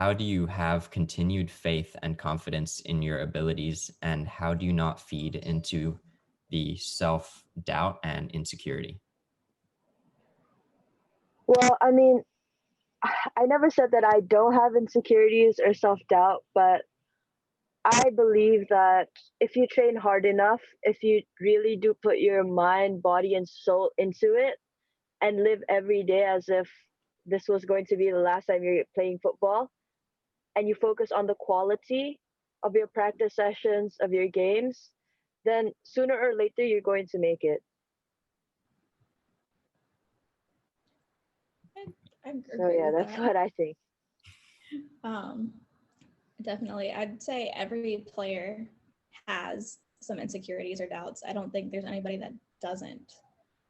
how do you have continued faith and confidence in your abilities, and how do you not feed into the self-doubt and insecurity? Well, I mean, I never said that I don't have insecurities or self doubt, but I believe that if you train hard enough, if you really do put your mind, body, and soul into it and live every day as if this was going to be the last time you're playing football, and you focus on the quality of your practice sessions, of your games, then sooner or later you're going to make it. I So, agree yeah, with that's that. what I think. Um, Definitely. I'd say every player has some insecurities or doubts. I don't think there's anybody that doesn't.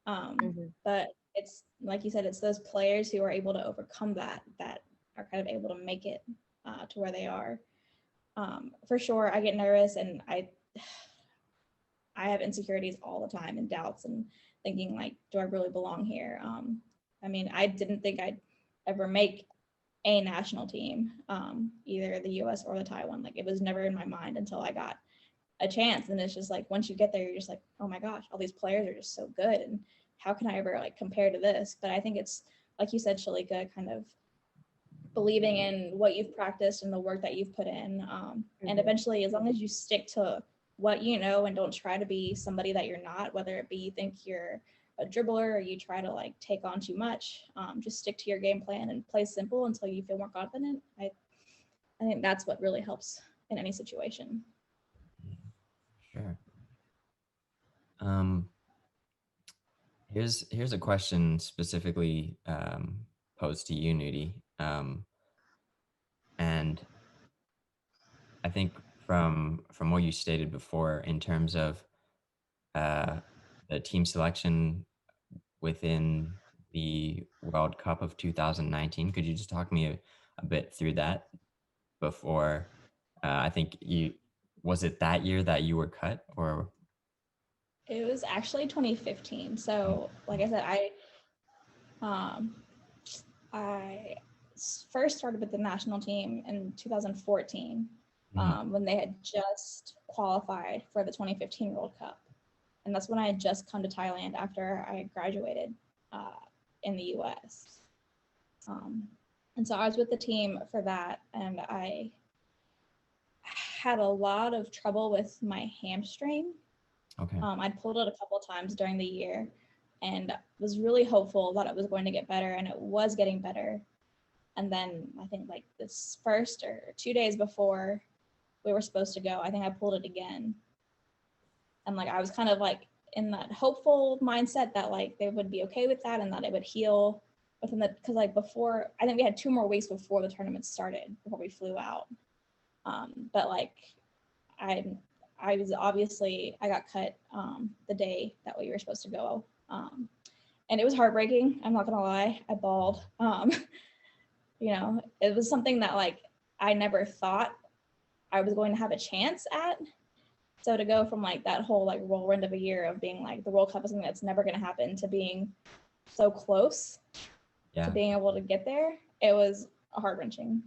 Hmm. But it's like you said, it's those players who are able to overcome that are kind of able to make it to where they are. For sure, I get nervous and I have insecurities all the time and doubts and thinking like, do I really belong here? I mean, I didn't think I'd ever make a national team, either the U.S. or the Taiwan. Like it was never in my mind until I got a chance. And it's just like once you get there, you're just like, oh my gosh, all these players are just so good, and how can I ever like compare to this? But I think it's like you said, Shalika, kind of believing in what you've practiced and the work that you've put in, and Hmm. eventually, as long as you stick to what you know and don't try to be somebody that you're not, whether it be you think you're a dribbler or you try to like take on too much, just stick to your game plan and play simple until you feel more confident. I think that's what really helps in any situation. Sure. Um, here's a question specifically posed to you, Nudi. And I think from what you stated before, in terms of uh, the team selection within the World Cup of 2019, could you just talk me a bit through that before? I think you was it that year that you were cut, or It was actually 2015. So, like I said, um, I first started with the national team in 2014, Mhm. when they had just qualified for the 2015 World Cup. And that's when I had just come to Thailand after I graduated uh, in the US. Um, and so I was with the team for that, and I had a lot of trouble with my hamstring. Okay. I'd pulled it a couple of times during the year and was really hopeful that it was going to get better, and it was getting better. And then I think like this first or 2 days before we were supposed to go, I think I pulled it again. And like I was kind of like in that hopeful mindset that like they would be okay with that and that it would heal within the, because like before, I think we had 2 more weeks before the tournament started before we flew out. But like I I was obviously I got cut the day that we were supposed to go. And it was heartbreaking. I'm not gonna lie, I bawled. It was something that like I never thought I was going to have a chance at. So to go from like that whole like whirlwind of a year of being like the World Cup is something that's never going to happen to being so close to Yeah. being able to get there, it was heart wrenching.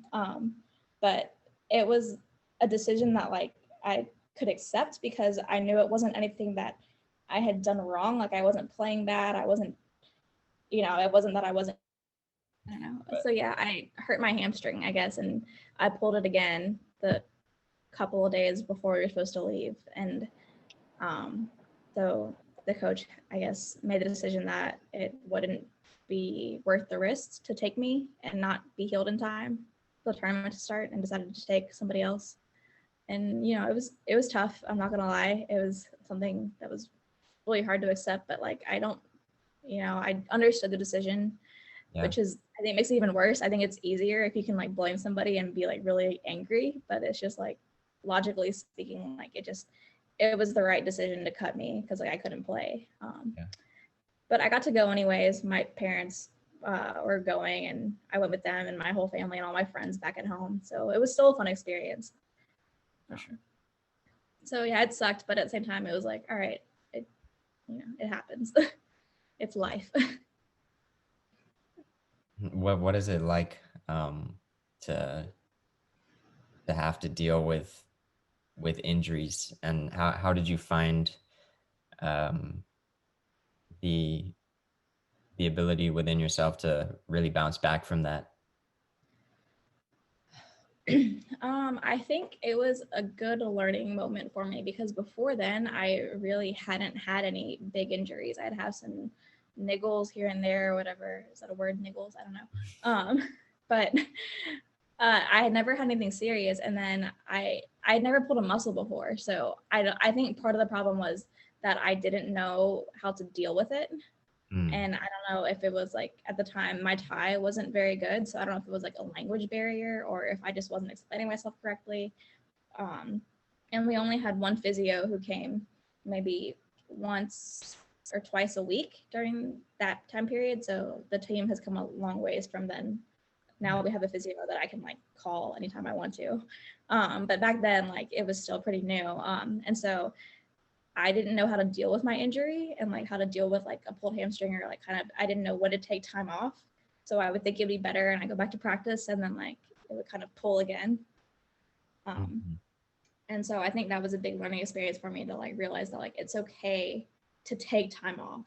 But it was a decision that like I could accept because I knew it wasn't anything that I had done wrong. Like I wasn't playing bad. I wasn't, it wasn't that I wasn't. I don't know. So yeah, I hurt my hamstring, I guess, and I pulled it again the couple of days before we were supposed to leave. And um, so the coach, I guess, made the decision that it wouldn't be worth the risk to take me and not be healed in time for the tournament to start, and decided to take somebody else. And it was tough. I'm not gonna lie. It was something that was really hard to accept, but like I understood the decision, Yeah. which is I think makes it even worse. I think it's easier if you can like blame somebody and be like really angry, but it's just like logically speaking, like it was the right decision to cut me because like I couldn't play. Yeah. But I got to go anyways. My parents were going, and I went with them and my whole family and all my friends back at home. So it was still a fun experience. For sure. So yeah, it sucked, but at the same time, it was like, all right, it happens. It's life. What is it like to to have to deal with injuries, and how did you find um, the the ability within yourself to really bounce back from that? I think it was a good learning moment for me because before then I really hadn't had any big injuries. I'd have some niggles here and there or whatever. Is that a word? Niggles? I don't know. But I had never had anything serious, and then I'd never pulled a muscle before. So I think part of the problem was that I didn't know how to deal with it. And I don't know if it was like at the time my Thai wasn't very good. So I don't know if it was like a language barrier or if I just wasn't explaining myself correctly. And we only had one physio who came maybe once or twice a week during that time period. So the team has come a long ways from then. Now we have a physio that I can like call anytime I want to. But back then, like it was still pretty new. And so I didn't know how to deal with my injury and like how to deal with like a pulled hamstring or like kind of, I didn't know when to take time off. So I would think it'd be better and I go back to practice and then like it would kind of pull again. And so I think that was a big learning experience for me to like realize that like it's okay to take time off.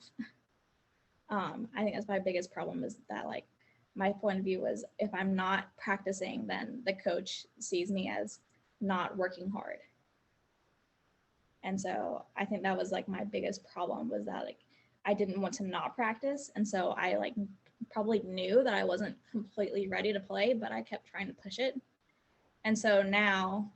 I think that's my biggest problem is that like my point of view was if I'm not practicing, then the coach sees me as not working hard. And so I think that was like my biggest problem was that like I didn't want to not practice. And so I like probably knew that I wasn't completely ready to play, but I kept trying to push it. And so now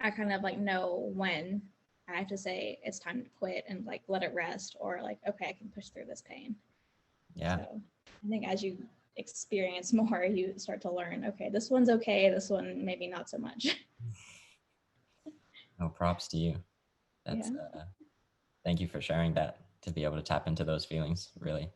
I kind of like know when I have to say it's time to quit and like let it rest or like, okay, I can push through this pain. Yeah. So I think as you experience more, you start to learn, okay, this one's okay. This one, maybe not so much. No, props to you. That's Yeah. thank you for sharing that, to be able to tap into those feelings, really.